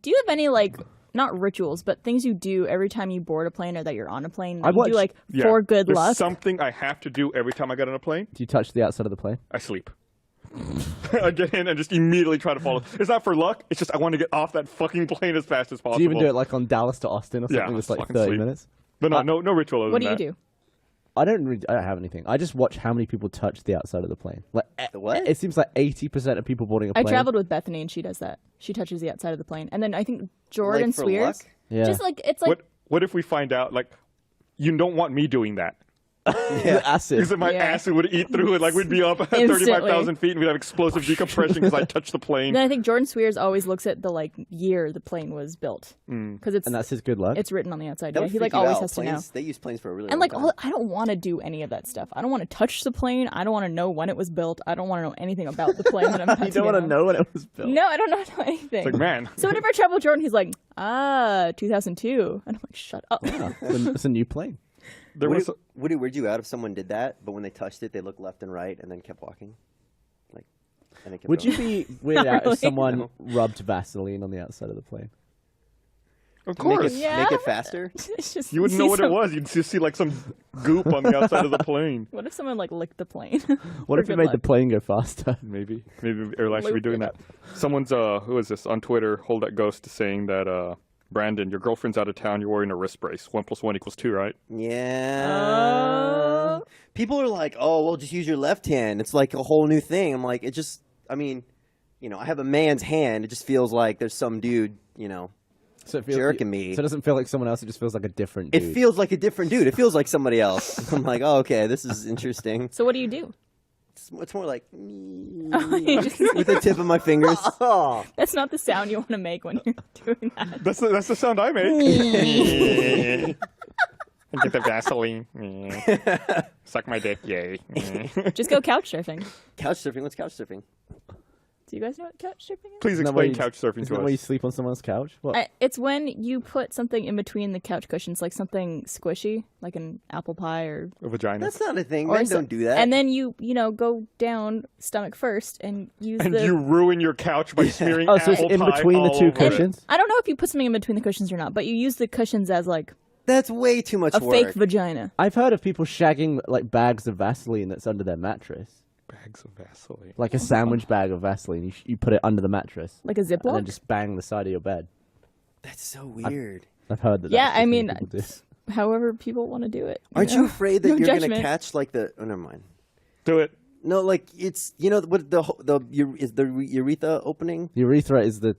Do you have any like not rituals, but things you do every time you board a plane or that you're on a plane? You do like for good There's luck. Something I have to do every time I get on a plane. Do you touch the outside of the plane? I sleep. I get in and just immediately try to follow. It's not for luck. It's just I want to get off that fucking plane as fast as possible. Do you even do it like on Dallas to Austin or something? Yeah, It's like fucking 30 sleep. minutes. But no ritual other What than do you that. do? I don't have anything. I just watch how many people touch the outside of the plane. Like what? It seems like 80% of people boarding a I plane. traveled with Bethany and she does that. She touches the outside of the plane. And then I think Jordan Like for Swears. luck? Yeah. Just like, it's like, What if we find out like you don't want me doing that? The acid. Because my Yeah. acid would eat through it. Like we'd be up at Instantly. 35,000 feet and we'd have explosive decompression because I touched the plane. then I think Jordan Swears always looks at the like year the plane was built. Because And that's his good luck. it's written on the outside. That Yeah, would he like freak you always out. has to know. Planes, they use planes for a really And long like, time. I don't want to do any of that stuff. I don't want to touch the plane. I don't want to know when it was built. I don't want to know anything about the plane that I'm about You don't want to know when it was built. No, I don't know anything. It's like, man. So whenever I travel with Jordan, he's like, 2002. And I'm like, shut up. It's a new plane. There was Would it weird you out if someone did that, but when they touched it, they looked left and right and then kept walking? Like, and they kept Would you going. be weirded out really. if someone No. rubbed Vaseline on the outside of the plane? of Make course. it, Yeah. make it faster? It's just, You wouldn't know what it was. You'd just see like some goop on the outside of the plane. What if someone like licked the plane? What For if it good made luck. the plane go faster? Maybe airlines should be Loop doing it that. Someone's who is this on Twitter? Hold that ghost saying that Brandon, your girlfriend's out of town. You're wearing a wrist brace. 1 + 1 = 2, right? Yeah. People are like, oh, well, just use your left hand. It's like a whole new thing. I'm like, I mean, I have a man's hand. It just feels like there's some dude, So it feels, jerking me. So it doesn't feel like someone else. It just feels like a different dude. It feels like a different dude. It feels like somebody else. I'm like, oh, okay, this is interesting. So what do you do? It's more like You just- with the tip of my fingers. Oh, that's not the sound you want to make when you're doing that. That's the sound I make. And get the Vaseline. Suck my dick, yay. Just go couch surfing. Couch surfing. What's couch surfing? Do you guys know what couch surfing is? Please Isn't that where explain you- couch surfing Isn't to that where you us. sleep on someone's couch? What? It's when you put something in between the couch cushions, like something squishy, like an apple pie or. A vagina. That's not a thing. or Men so- don't do that. And then you go down stomach first and use And the. you ruin your couch by smearing Oh, so it's apple in pie between the all two over it. cushions? I don't know if you put something in between the cushions or not, but you use the cushions as like That's way too much a work. fake vagina. I've heard of people shagging like bags of Vaseline that's under their mattress. Bags of Vaseline. Like a sandwich bag of Vaseline. You put it under the mattress. Like a And then Ziploc? just bang the side of your bed. That's so weird. I've heard that. Yeah, that's the I thing mean, people do. however people want to do it. Aren't know? you afraid that No you're going to judgment. catch like the? Oh, never mind. Do it. No, like it's what is the urethra opening? Urethra is the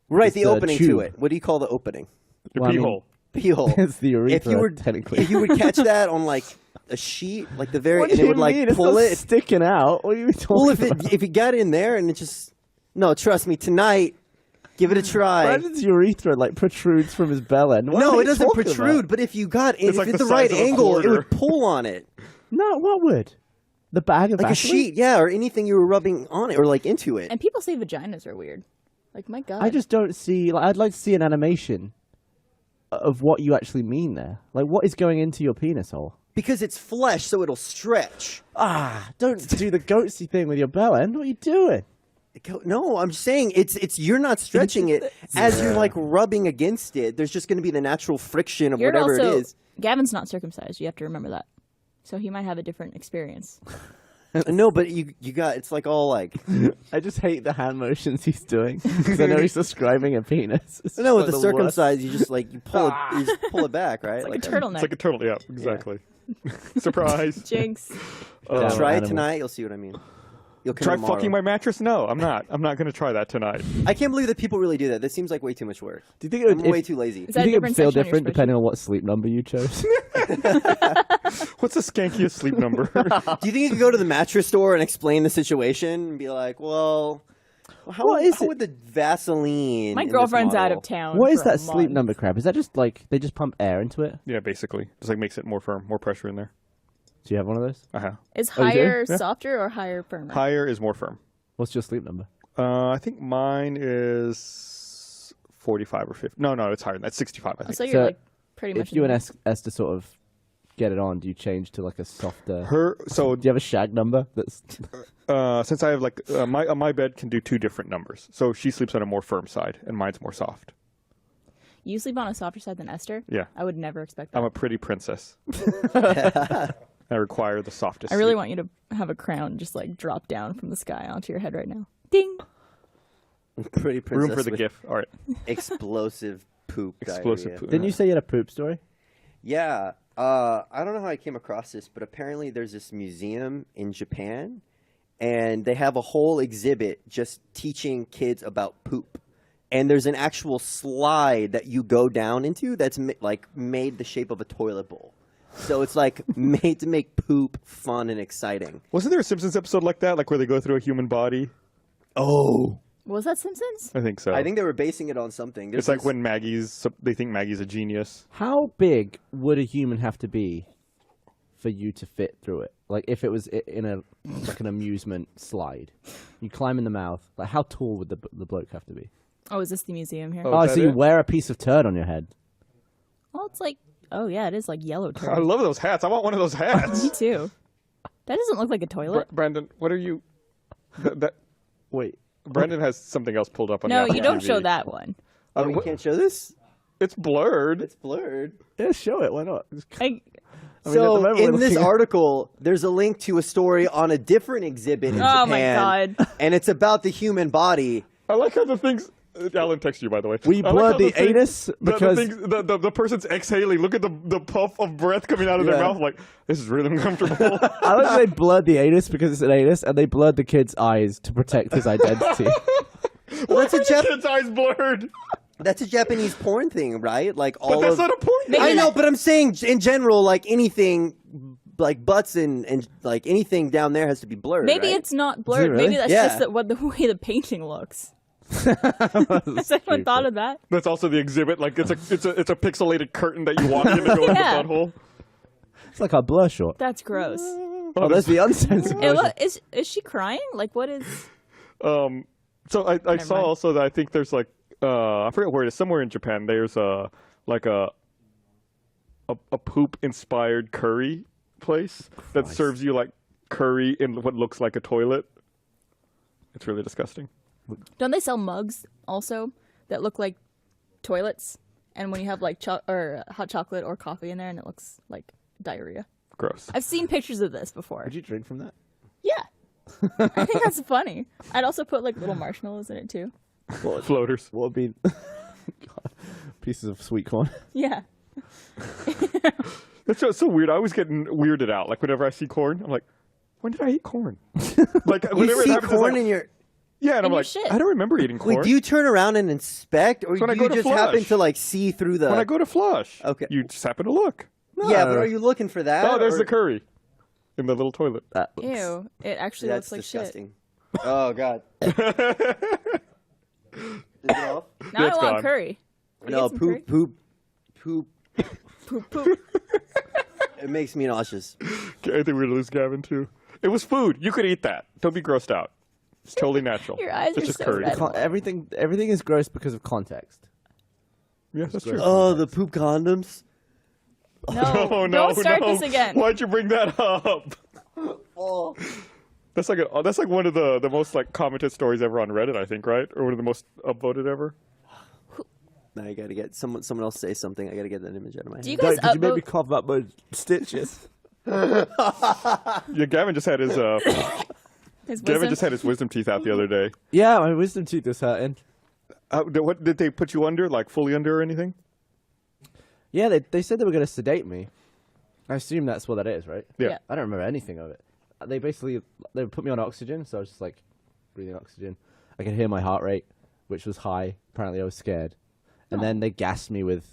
Right, It's the the opening to tube. it. What do you call the opening? Your Well, I pee mean- hole. Pee hole. it's the urethra. If you were technically. if you would catch that on like a sheet, like the very, What and do it you would like mean? It's pull not it. sticking out. What are you talking Well, about? if you got in there and it just trust me, tonight, give it a try. Brandon's urethra like protrudes from his bell end. What No, are it you doesn't talking protrude. about? But if you got in, It's if like it's the the right size of a angle, it quarter. would pull on it. No, what would? The bag of Like a Vaseline? sheet, yeah, or anything you were rubbing on it or like into it. And people say vaginas are weird. Like, my God. I just don't see. Like, I'd like to see an animation of what you actually mean there. Like, what is going into your penis hole? Because it's flesh, so it'll stretch. Don't do the goatsy thing with your bell end. What are you doing? No, I'm saying it's you're not stretching it as you're like rubbing against it. There's just going to be the natural friction of You're whatever also, it is. Gavin's not circumcised. You have to remember that. So he might have a different experience. No, but you got it's like all like I just hate the hand motions he's doing because I know he's describing a penis. It's no with like the worst. circumcised. You just like you pull it, you just pull it back, right? It's like a turtleneck. It's like a turtle. Yeah, exactly. Surprise. Jinx. Damn Try it animal. tonight. You'll see what I mean. You'll come Try tomorrow. fucking my mattress? No, I'm not. I'm not going to try that tonight. I can't believe that people really do that. That seems like way too much work. Do you think it I'm would, way too lazy. Is do that you a think it would different feel section on your different spreadsheet? depending on what sleep number you chose? What's the skankiest sleep number? Do you think you could go to the mattress store and explain the situation and be like, well, how What is it? would the Vaseline? My in this girlfriend's out model- of town. What is for a that sleep month. number crap? Is that just like they just pump air into it? Yeah, basically. Just like makes it more firm, more pressure in there. Do you have one of those? Uh-huh. Is Oh, you do? higher Yeah. softer or higher firmer? Higher is more firm. What's your sleep number? I think mine is 45 or 50. No, it's higher than that. 65, I think. So you're So, like pretty much. If you in and the- Esther sort of get it on, do you change to like a softer? So Do you have a shag number? That's since I have like my bed can do two different numbers. So she sleeps on a more firm side and mine's more soft. You sleep on a softer side than Esther? Yeah. I would never expect that. I'm a pretty princess. I require the softest. I really sleep. want you to have a crown just like drop down from the sky onto your head right now. Ding! Pretty princess Room for the with GIF. All right. explosive poop. Explosive diarrhea. poop. Didn't you say you had a poop story? Yeah. I don't know how I came across this, but apparently there's this museum in Japan, and they have a whole exhibit just teaching kids about poop. And there's an actual slide that you go down into that's made the shape of a toilet bowl. So it's like made to make poop fun and exciting. Wasn't there a Simpsons episode like that, like where they go through a human body? Oh. Was that Simpsons? I think so. I think they were basing it on something. It's like when they think Maggie's a genius. How big would a human have to be for you to fit through it? Like if it was in an amusement slide, you climb in the mouth. Like how tall would the bloke have to be? Oh, is this the museum here? Oh. Oh, is so that you it? wear a piece of turd on your head. Well, it's like, oh yeah, it is like yellow I turd. love those hats. I want one of those hats. Me too. That doesn't look like a toilet. Brandon, what are you? That Wait. Brandon has something else pulled up on. No, the you Apple don't TV. show that one. Oh, you can't show this? It's blurred. It's blurred. Yeah, show it. Why not? I, I mean, at the So moment in we're this looking at- article, there's a link to a story on a different exhibit in Oh my Japan. God. And it's about the human body. I like how the things. Alan texted you, by the way. We I like blurred how the thing- anus because- the person's exhaling. Look at the puff of breath coming out of their Yeah. mouth. Like, this is really uncomfortable. I like they blurred the anus because it's an anus, and they blurred the kid's eyes to protect his identity. Why that's a are the Jap- kid's eyes blurred? That's a Japanese porn thing, right? Like But all that's of not a porn. Maybe I know, that- but I'm saying in general, like anything, like butts and like anything down there has to be blurred. maybe right? it's not blurred. really? Maybe that's Yeah. just the way the painting looks. Has anyone thought of that? That's also the exhibit. Like it's a pixelated curtain that you walk in to go in Yeah. the butthole. It's like our blur short. That's gross. Oh, there's the uncensored It version. is she crying? Like what is? So I saw mind. also that I think there's like I forget where it is. Somewhere in Japan, there's a poop inspired curry place that serves you like curry in what looks like a toilet. It's really disgusting. Don't they sell mugs also that look like toilets? And when you have like hot chocolate or coffee in there, and it looks like diarrhea. Gross. I've seen pictures of this before. Would you drink from that? Yeah, I think that's funny. I'd also put like little marshmallows in it too. Floaters. What would be God, pieces of sweet corn? Yeah. It's so weird. I always get weirded out. Like whenever I see corn, I'm like, when did I eat corn? Like You whenever it see happens, it's corn like, in your. yeah, and I'm your like, shit. I don't remember eating corn. Wait, do you turn around and inspect, or when I do go you to just flush. happen to like see through the? when I go to flush. Okay. You just happen to look. Yeah, but are you looking for that? Oh, there's or- the curry in the little toilet. That looks- Ew. It actually That's looks like disgusting. Oh God. Is it off? shit. Now It's I want gone. curry. Can we No, get some curry? poop. Poop, poop. It makes me nauseous. I think we're gonna lose Gavin too. It was food. You could eat that. Don't be grossed out. It's totally natural. Your eyes it's are just so curry. red. Everything is gross because of context. Yeah, that's true. Oh, the poop condoms. No, Oh, no, don't start no. this again. Why'd you bring that up? Oh. That's like one of the most like commented stories ever on Reddit, I think, right? Or one of the most upvoted ever. Now I gotta get someone else say something. I gotta get that image out of my head. Do you guys Did you make me upvote? cough up my stitches? Yeah, Gavin just had his His Gavin wisdom? just had his wisdom teeth out the other day. Yeah, my wisdom tooth is hurting. What did they put you under? Like fully under or anything? Yeah, they said they were going to sedate me. I assume that's what that is, right? Yeah. Yeah. I don't remember anything of it. They put me on oxygen, so I was just like breathing oxygen. I could hear my heart rate, which was high. Apparently, I was scared. And then they gassed me with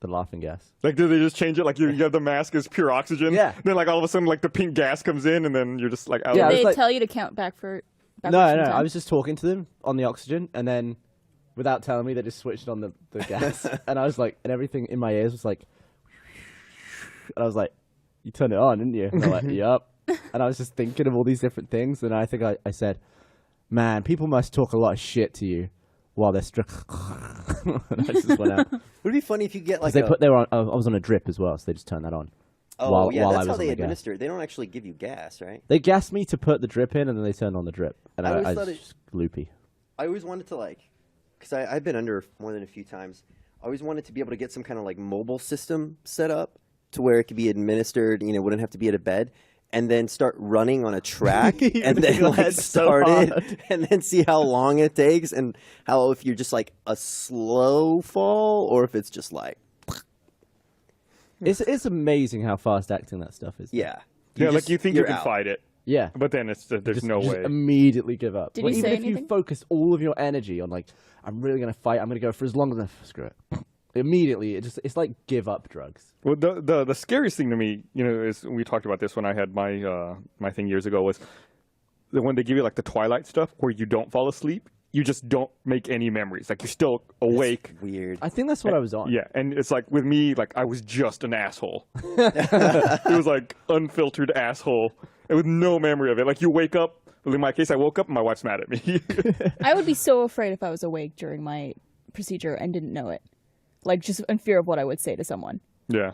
the laughing gas. Like, did they just change it? Like, you have the mask as pure oxygen. Yeah. Then, like, all of a sudden, like the pink gas comes in, and then you're just like out. Yeah, of I it. Did was they like- tell you to count backwards No, from no, 10? I was just talking to them on the oxygen, and then without telling me, they just switched on the gas. And I was like, and everything in my ears was like, and I was like, you turned it on, didn't you? And they're like, yup. And I was just thinking of all these different things, and I think I said, man, people must talk a lot of shit to you while they're and I just went out. Would it be funny if you get like Because they were on, I was on a drip as well, so they just turned that on. Oh while yeah, I that's was how on they the gas. administer it. They don't actually give you gas, right? They gassed me to put the drip in, and then they turned on the drip. And I always I thought was it- just loopy. I always wanted to like, because I've been under more than a few times. I always wanted to be able to get some kind of like mobile system set up to where it could be administered, wouldn't have to be at a bed, and then start running on a track and then like start it and then see how long it takes and how if you're just like a slow fall or if it's just like It's amazing how fast acting that stuff is. yeah. Like you think you you're can out. fight it, Yeah. but then there's no just way. immediately give up. Did Like, you even say if you anything? focus all of your energy on like, I'm really gonna fight. I'm gonna go for as long as screw it. Immediately, it's like give up drugs. Well, the scariest thing to me, is we talked about this when I had my my thing years ago was when they give you like the Twilight stuff where you don't fall asleep, you just don't make any memories. Like you're still awake. Weird. I think that's what I was on. Yeah, and it's like with me, like I was just an asshole. It was like unfiltered asshole, and with no memory of it. Like you wake up. Well, in my case, I woke up and my wife's mad at me. I would be so afraid if I was awake during my procedure and didn't know it. Like, just in fear of what I would say to someone. Yeah.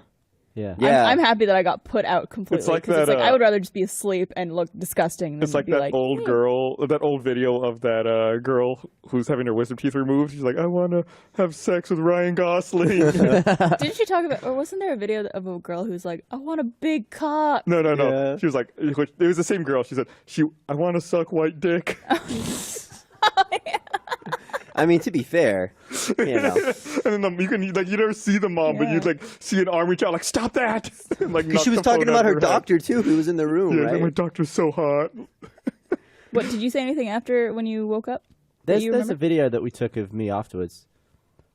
Yeah. Yeah. I'm happy that I got put out completely. It's like 'cause that, I would rather just be asleep and look disgusting than It's like be that like, old "Hey." girl, that old video of that girl who's having her wisdom teeth removed. She's like, I want to have sex with Ryan Gosling. Didn't she talk about, or wasn't there a video of a girl who's like, I want a big cock? No. Yeah. She was like, it was the same girl. She said, I want to suck white dick. I mean, to be fair, And then you never see the mom, but you Yeah. like see an arm reach out, like, stop that. And, like, knock she was the phone talking out about of her head. doctor too, who was in the room, Yeah, right? like, my doctor's so hot. What, did you say anything after when you woke up? There's you a remember? video that we took of me afterwards.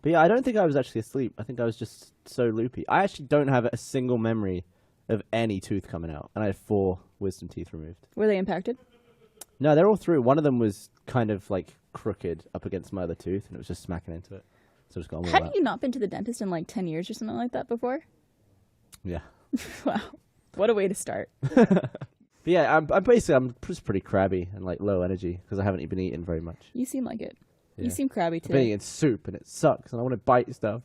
But yeah, I don't think I was actually asleep. I think I was just so loopy. I actually don't have a single memory of any tooth coming out, and I had 4 wisdom teeth removed. Were they impacted? No, they're all through. One of them was kind of like crooked up against my other tooth, and it was just smacking into it. So I just got on with Had that. you not been to the dentist in like 10 years or something like that before? Yeah. Wow. What a way to start. But yeah, I'm just pretty crabby and like low energy because I haven't been eating very much. You seem like it. Yeah. You seem crabby I've been today. eating soup and it sucks, and I want to bite stuff.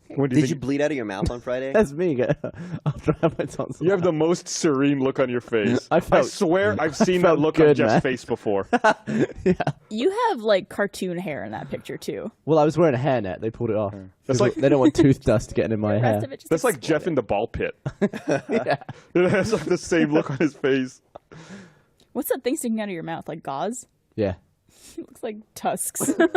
When do you Did you think bleed out of your mouth on Friday? That's me after I have my tonsils. you have the most serene look on your face? I I felt- swear I've seen felt that look on good, Jeff's man. face before. You have like cartoon hair in that picture too. Well, I was wearing a hairnet. They pulled it off. That's 'Cause like- they don't want tooth dust getting in my The hair. rest of it just That's like Jeff in the ball pit. Yeah. It has like the same look on his face. What's that thing sticking out of your mouth? Like gauze? Yeah. It looks like tusks. Man,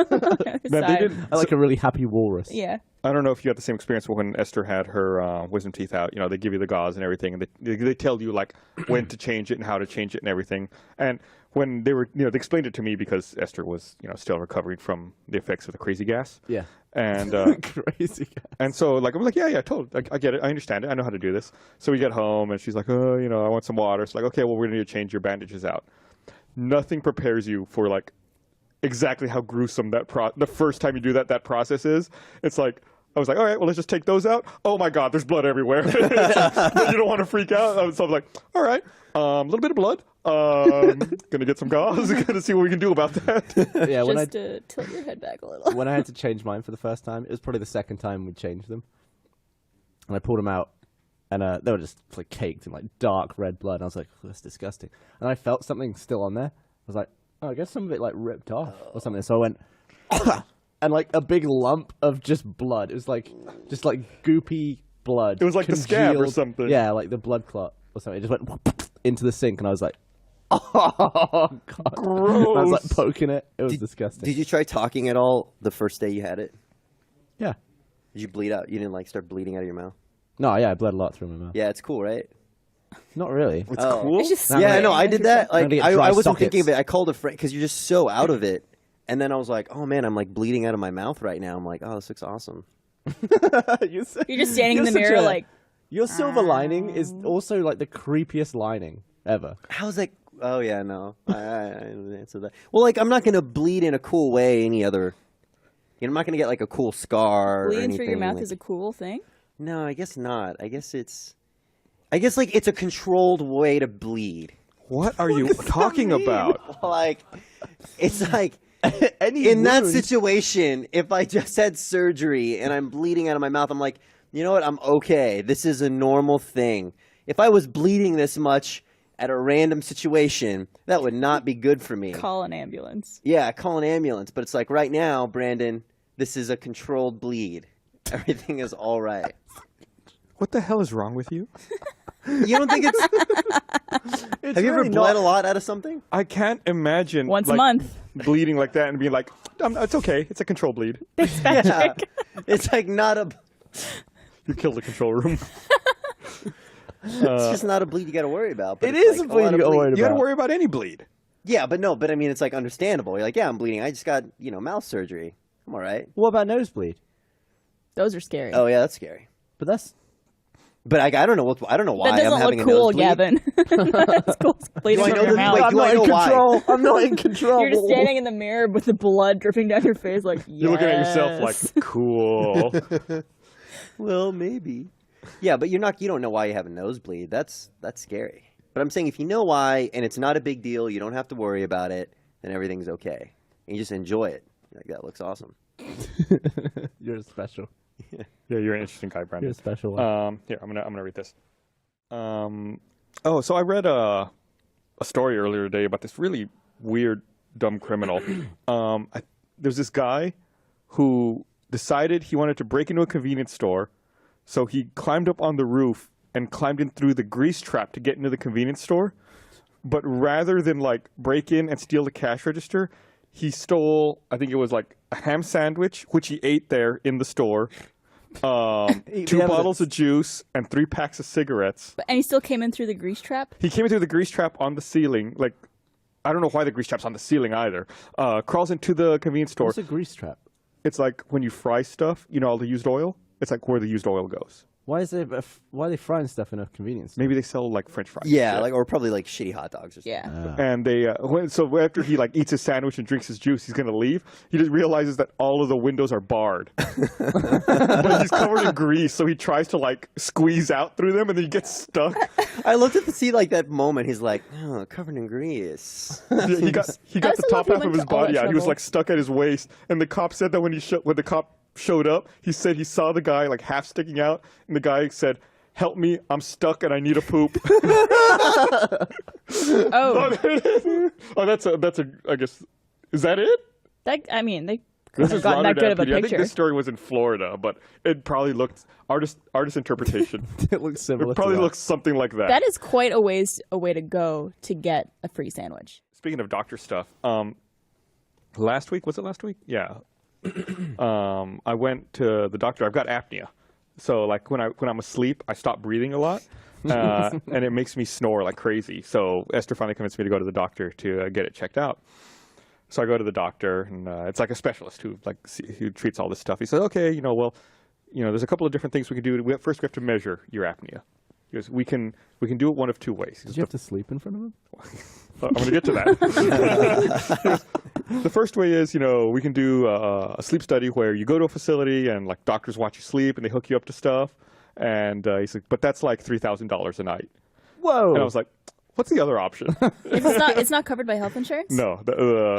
they did. I like a really happy walrus. Yeah. I don't know if you had the same experience when Esther had her wisdom teeth out. They give you the gauze and everything, and they tell you like when to change it and how to change it and everything. And when they were, they explained it to me because Esther was, still recovering from the effects of the crazy gas. Yeah. And Crazy guy. and so like I'm like, yeah, totally, I get it, I understand it, I know how to do this. So we get home and she's like, oh, I want some water. So like, okay, well, we're gonna need to change your bandages out. Nothing prepares you for like exactly how gruesome the first time you do that process is. It's like, I was like, all right, well, let's just take those out. Oh my God, there's blood everywhere. But you don't want to freak out. So I'm like, all right, a little bit of blood. Gonna get some gauze. Gonna see what we can do about that. Yeah, when Just to tilt your head back a little. when I had to change mine for the first time, it was probably the second time we changed them. And I pulled them out, and they were just like caked in like dark red blood. And I was like, that's disgusting. And I felt something still on there. I was like, oh, I guess some of it like ripped off or something. So I went, and like a big lump of just blood. It was like just like goopy blood. It was like the scab or congealed- something. Yeah, like the blood clot or something. It just went into the sink, and I was like, oh God. Gross. I was like poking it. It was disgusting. Did you try talking at all the first day you had it? Yeah. Did you bleed out? You didn't like start bleeding out of your mouth? No, yeah, I bled a lot through my mouth. Yeah, it's cool, right? Not really. It's Oh. cool. It's just Yeah, I know. I spraying did that. through Like, to get I dry wasn't sockets. thinking of it. I called a friend because you're just so out of it. And then I was like, oh man, I'm like bleeding out of my mouth right now. I'm like, oh, this looks awesome. You're just standing in the You're such mirror a- like, Your silver lining is also like the creepiest lining ever. How's that? Oh yeah, no. I didn't answer that. Well, like I'm not gonna bleed in a cool way any other. I'm not gonna get like a cool scar. or bleeding through your anything, mouth like- is a cool thing. No, I guess not. I guess like it's a controlled way to bleed. What are you talking about? Like, it's like Any in that wound- situation, if I just had surgery and I'm bleeding out of my mouth, I'm like, you know what? I'm okay. This is a normal thing. If I was bleeding this much at a random situation, that would not be good for me. Call an ambulance. Yeah, call an ambulance. But it's like right now, Brandon, This is a controlled bleed. Everything is all right. What the hell is wrong with you? You don't think it's... Have you ever really bled not- a lot out of something? I can't imagine Once a like, month. bleeding like that and being like, it's okay. It's a control bleed. Yeah. It's like not a... You killed the control room. It's just not a bleed you got to worry about. But It it's is like a bleed lot you of gotta worry You got to about. worry about any bleed. Yeah, but I mean, it's like understandable. You're like, yeah, I'm bleeding. I just got, mouth surgery. I'm all right. What about nosebleed? Those are scary. Oh, yeah, that's scary. But that's But I don't know why that I'm doesn't having look a cool, nosebleed. Gavin. That's cool. Bleeding I from know your the- mouth. like, I'm do I not in know why? control. I'm not in control. You're just standing in the mirror with the blood dripping down your face, like You're looking at yourself like, cool. Well, maybe. Yeah, but you don't know why you have a nosebleed. That's scary. But I'm saying if you know why and it's not a big deal, you don't have to worry about it, then everything's okay. And you just enjoy it. You're like, that looks awesome. You're special. Yeah, you're an interesting guy, You're Brandon. a special one. Here, I'm gonna read this. So I read a story earlier today about this really weird, dumb criminal. There's this guy who decided he wanted to break into a convenience store, so he climbed up on the roof and climbed in through the grease trap to get into the convenience store. But rather than like break in and steal the cash register, he stole, I think it was like a ham sandwich, which he ate there in the store, Eat 2 the bottles evidence. of juice, and 3 packs of cigarettes. And he still came in through the grease trap. He came in through the grease trap on the ceiling. Like, I don't know why the grease trap's on the ceiling either. Crawls into the convenience store. What's a grease trap? It's like when you fry stuff, all the used oil. It's like where the used oil goes. Why are they frying stuff in a convenience store? Maybe they sell like French fries. Yeah, shit. like or probably like shitty hot dogs or something. Yeah. And they so after he like eats his sandwich and drinks his juice, he's gonna leave. He just realizes that all of the windows are barred, but he's covered in grease. So he tries to like squeeze out through them, and then he gets stuck. I looked at like that moment. He's like, oh, covered in grease. Yeah, he got I the also top love he half of went his to all that body out. He was trouble. like stuck at his waist, and the cop said that when the cop showed up, he said he saw the guy like half sticking out, and the guy said, "Help me, I'm stuck and I need a poop." Oh, Oh, that's a. I guess is that it? they could This have is gotten that good Rotterdam of a PD. I think picture. this story was in Florida, but it probably looked artist interpretation. It looks similar. It probably to that. looks something like that. That is quite a way to go to get a free sandwich. Speaking of doctor stuff, last week was it last week? Yeah. I went to the doctor. I've got apnea, so like when I'm asleep, I stop breathing a lot, and it makes me snore like crazy. So Esther finally convinced me to go to the doctor to get it checked out. So I go to the doctor, and it's like a specialist who treats all this stuff. He says, "Okay, there's a couple of different things we can do. First, we have to measure your apnea. He goes, we can do it one of 2 ways." Did you have to sleep in front of him? I'm going to get to that. The first way is, we can do a sleep study where you go to a facility and like doctors watch you sleep and they hook you up to stuff. And he's like, but that's like $3,000 a night. Whoa! And I was like, what's the other option? It's not covered by health insurance. No.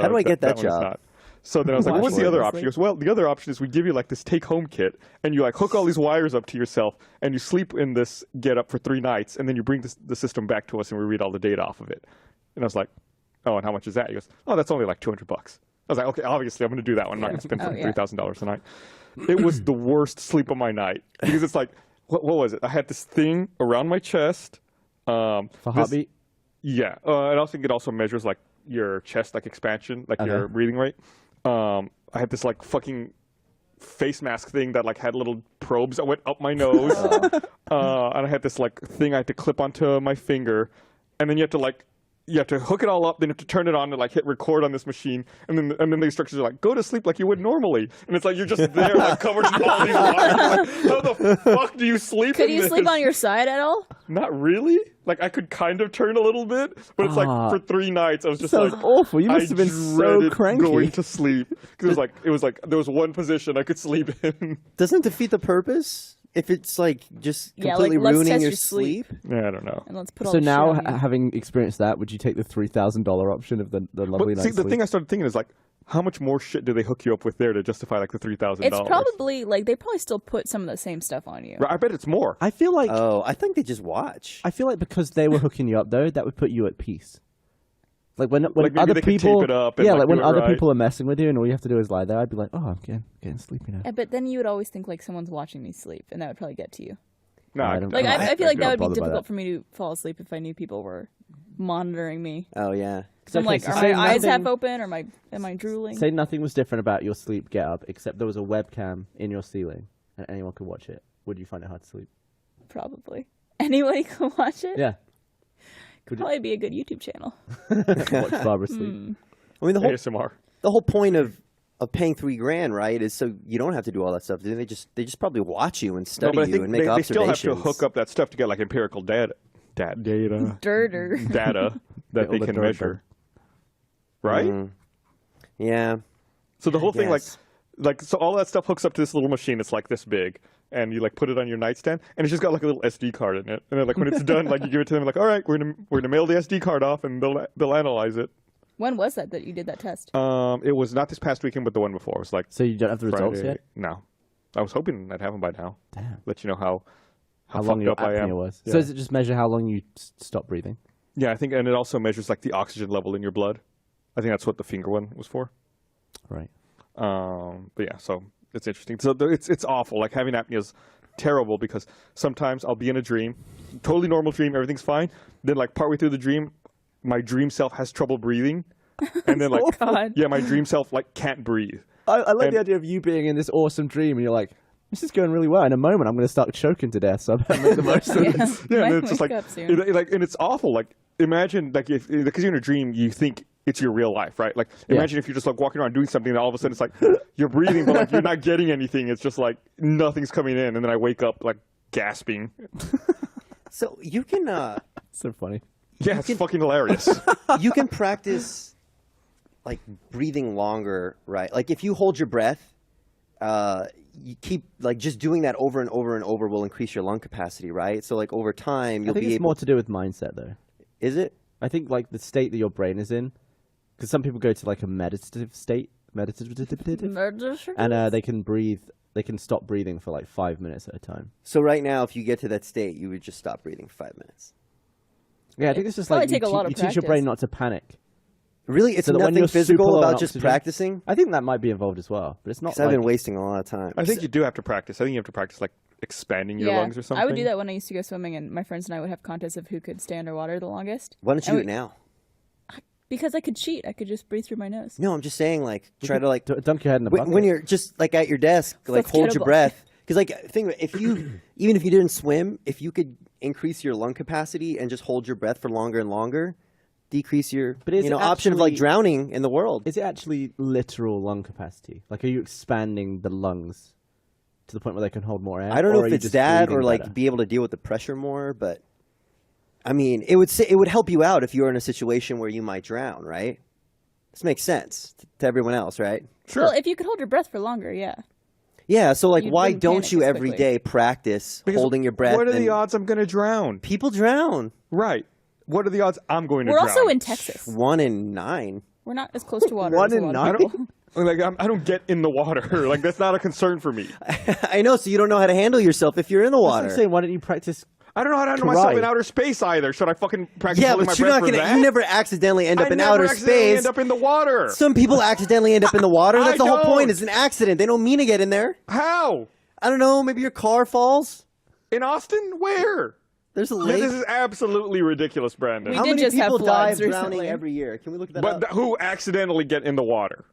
How do I get that one is job? not. So then I was like, well, what's the other option? He goes, well, the other option is we give you like this take-home kit, and you like hook all these wires up to yourself, and you sleep in this get-up for 3 nights, and then you bring the system back to us, and we read all the data off of it. And I was like, oh, and how much is that? He goes, oh, that's only like $200. I was like, okay, obviously I'm going to do that one. I'm not going to spend Oh, yeah. $3,000 a night. It was the worst sleep of my night because it's like, what was it? I had this thing around my chest. For heartbeat? Yeah, and I think it also measures like your chest like expansion, like your breathing rate. I had this like fucking face mask thing that like had little probes that went up my nose, and I had this like thing I had to clip onto my finger, and then you have to hook it all up, then you have to turn it on and like hit record on this machine, and then the instructions are like, go to sleep like you would normally, and it's like you're just there like covered in all these wires. Like, how the fuck do you sleep? Could in you this? sleep on your side at all? Not really. Like I could kind of turn a little bit, but it's like for 3 nights I was just Sounds like awful. You must I have been so dreaded cranky. going to sleep because it was like there was one position I could sleep in. Doesn't it defeat the purpose if it's like just Yeah, completely like, let's ruining test your your sleep. sleep? Yeah, I don't know. And let's put all So the now, shit on you. having experienced that, would you take the $3,000 option of the lovely But night's see, the sleep? thing I started thinking is like, how much more shit do they hook you up with there to justify like the $3,000? It's probably like they probably still put some of the same stuff on you. I bet it's more. I feel like Oh, I think they just watch. because they were hooking you up though, that would put you at peace. Like when maybe other they could people, tape it up and, yeah, like, like when do it other right. people are messing with you and all you have to do is lie there, I'd be like, oh, I'm getting sleepy now. Yeah, but then you would always think like someone's watching me sleep, and that would probably get to you. No, I I don't- Like I'm I feel like that would be bothered by difficult that. for me to fall asleep if I knew people were monitoring me. Oh yeah. So I'm Okay, like, so are say my eyes half nothing- open, or am I drooling? Say nothing was different about your sleep get up, except there was a webcam in your ceiling and anyone could watch it. Would you find it hard to sleep? Probably. Anybody can watch it. Yeah. Probably be a good YouTube channel. Watch Barbara sleep. I mean, ASMR. the whole point of paying $3,000, right, is so you don't have to do all that stuff. They just probably watch you and No, study but I you think and make they still observations. have to hook up that stuff to get like empirical data that Dirter. they all the can dirt measure, right? Mm. Yeah. So the whole thing, Yes. so all that stuff hooks up to this little machine. It's like this big, and you like put it on your nightstand, and it's just got like a little SD card in it. And then like when it's done, like you give it to them, like, all right, we're gonna mail the SD card off, and they'll analyze it. When was that you did that test? It was not this past weekend, but the one before. It was like So you don't have the results Friday. yet? No, I was hoping I'd have them by now. Damn. Let you know how How long fucked your up I am. apnea was. Yeah. So does it just measure how long you stop breathing? Yeah, I think, and it also measures like the oxygen level in your blood. I think that's what the finger one was for. Right. But yeah, so it's interesting. So it's awful. Like having apnea is terrible because sometimes I'll be in a dream, totally normal dream, everything's fine. Then like partway through the dream, my dream self has trouble breathing, and then like God. yeah, my dream self like can't breathe. I like And- the idea of you being in this awesome dream and you're like, this is going really well. In a moment, I'm going to start choking to death, so I better make the most of it. Yeah, Might and it's just wake like up soon. and it's awful. Like imagine like if because you're in a dream, you think it's your real life, right? Like imagine if you're just like walking around doing something, and all of a sudden it's like you're breathing, but like you're not getting anything. It's just like nothing's coming in, and then I wake up like gasping. So you can So funny. Yeah, it's fucking hilarious. you can practice like breathing longer, right? Like if you hold your breath, you keep like just doing that over and over and over will increase your lung capacity, right? So like over time I you'll think be it's able. more to do with mindset, though. Is it? I think like the state that your brain is in, because some people go to like a meditative state, and they can breathe. They can stop breathing for like 5 minutes at a time. So right now, if you get to that state, you would just stop breathing for 5 minutes. Yeah, I think it's just Probably like take a lot of you teach your practice. brain not to panic. Really, it's So that when nothing you're super physical low on about just oxygen- practicing. I think that might be involved as well, but it's not. Because I've been wasting a lot of time. I think you do have to practice. I think you have to practice like expanding your lungs or something. I would do that when I used to go swimming, and my friends and I would have contests of who could stay underwater the longest. Why don't you And do it now? Because I could cheat. I could just breathe through my nose. No, I'm just saying, like, try to like dunk your head in the bucket. when you're just like at your desk, like Let's hold get a your bucket. breath. Because like think if you even if you didn't swim, if you could increase your lung capacity and just hold your breath for longer and longer, decrease your But is it option of like actually- drowning in the world. Is it actually literal lung capacity? Like, are you expanding the lungs to the point where they can hold more air? I don't or know are if you it's just that or breathing like better? be able to deal with the pressure more, but I mean, it would help you out if you were in a situation where you might drown, right? This makes sense to everyone else, right? Sure. Well, if you could hold your breath for longer, yeah. Yeah, so like You why wouldn't don't panic you as every quickly. day practice Because holding your breath? What are the and- odds I'm going to drown? People drown. Right. What are the odds I'm going to We're drown? also in Texas. 1 in 9. We're not as close to water One as a in lot nine? of people. Like I don't get in the water. Like that's not a concern for me. I know, so you don't know how to handle yourself if you're in the That's what water. I'm saying, why don't you practice? I don't know how to handle myself in Karate. outer space either. Should I fucking practice Yeah, holding but my you're breath not for gonna. that? You never accidentally end up I in never outer accidentally space. end up in the water. Some people accidentally end up in the water. That's I the whole point. don't. It's an accident. They don't mean to get in there. How? I don't know. Maybe your car falls. In Austin? Where? There's a Yeah, lake. this is absolutely ridiculous, Brandon. We How did many just have people die floods of drowning recently. every year? Can we look that But up? who accidentally get in the water?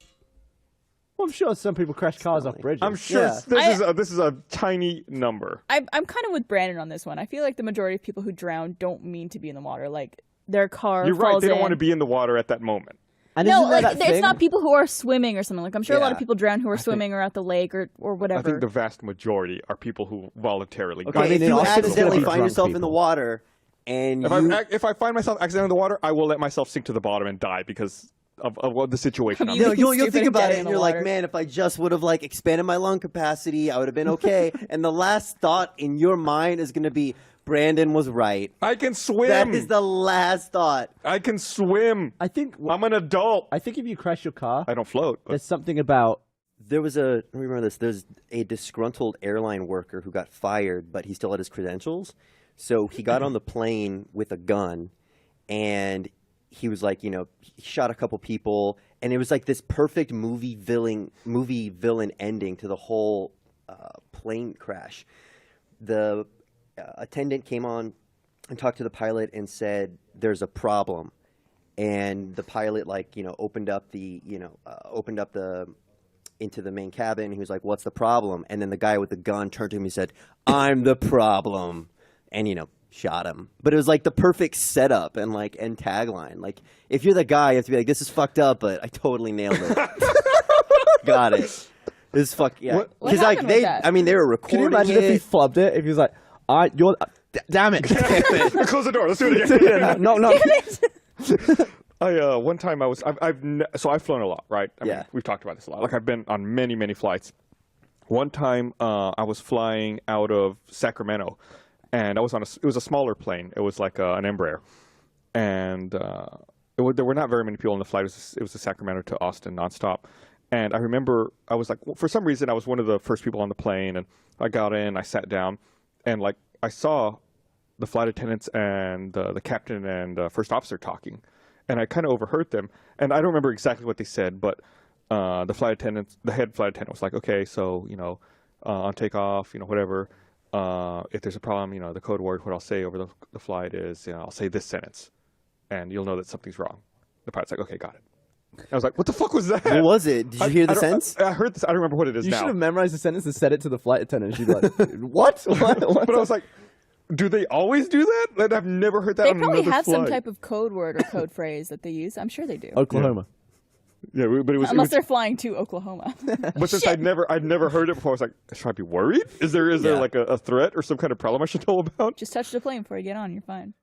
Well, I'm sure some people crash cars off bridges. I'm sure Yeah. this is a tiny number. I'm kind of with Brandon on this one. I feel like the majority of people who drown don't mean to be in the water. Like their car You're right. falls They don't in. want to be in the water at that moment. And No, isn't there like that it's thing? not people who are swimming or something. Like I'm sure a lot of Yeah. people drown who are swimming or at the lake or whatever. I think the vast majority are people who voluntarily go. I Okay, mean, if in you Austin, it's accidentally gonna be find drunk yourself in the people. water and If I find myself accidentally in the water, I will let myself sink to the bottom and die because of what the situation. I'm You- in. No, you'll Stupid think and about getting it in and the you're like, water. man, if I just would have like expanded my lung capacity, I would have been okay. And the last thought in your mind is going to be, Brandon was right. I can swim. That is the last thought. I can swim. I think. I'm an adult. I think if you crash your car, I don't float. But there's something about. There was a, let me remember this, there's a disgruntled airline worker who got fired, but he still had his credentials. So he got on the plane with a gun and he was like, he shot a couple people, and it was like this perfect movie villain ending to the whole plane crash. The attendant came on and talked to the pilot and said, "There's a problem," and the pilot opened up the into the main cabin. He was like, "What's the problem?" And then the guy with the gun turned to him and said, "I'm the problem," and shot him. But it was like the perfect setup and end tagline. Like, if you're the guy, you have to be like, "This is fucked up, but I totally nailed it." Got it. This is yeah. What Because happened with that? they were Can recording you imagine if he flubbed it? If he was like, you're, damn it. Close the door. Let's do it again. no. One time I've flown a lot, right? I mean, Yeah. we've talked about this a lot. Like, I've been on many, many flights. One time I was flying out of Sacramento, and I was it was a smaller plane. It was like an Embraer, and there were not very many people on the flight. It was a Sacramento to Austin nonstop. And I remember I was like, for some reason, I was one of the first people on the plane, and I got in, I sat down, and I saw the flight attendants and the captain and first officer talking, and I kind of overheard them. And I don't remember exactly what they said, but the head flight attendant was like, "Okay, so on takeoff, whatever. If there's a problem, the code word, what I'll say over the flight is, I'll say this sentence, and you'll know that something's wrong." The pilot's like, "Okay, got it." I was like, "What the fuck was that?" What was it? Did you hear the sentence? I heard this. I don't remember what it is You now. should have memorized the sentence and said it to the flight attendant. She'd be like, what? But I was like, do they always do that? Like, I've never heard that They on probably another have some flight. type of code word or code phrase that they use. I'm sure they do. Oklahoma. Yeah, but it was. Unless they're flying to Oklahoma. But since I'd never heard it before, I was like, should I be worried? Is there like a threat or some kind of problem I should know about? Just touch the plane before you get on. You're fine.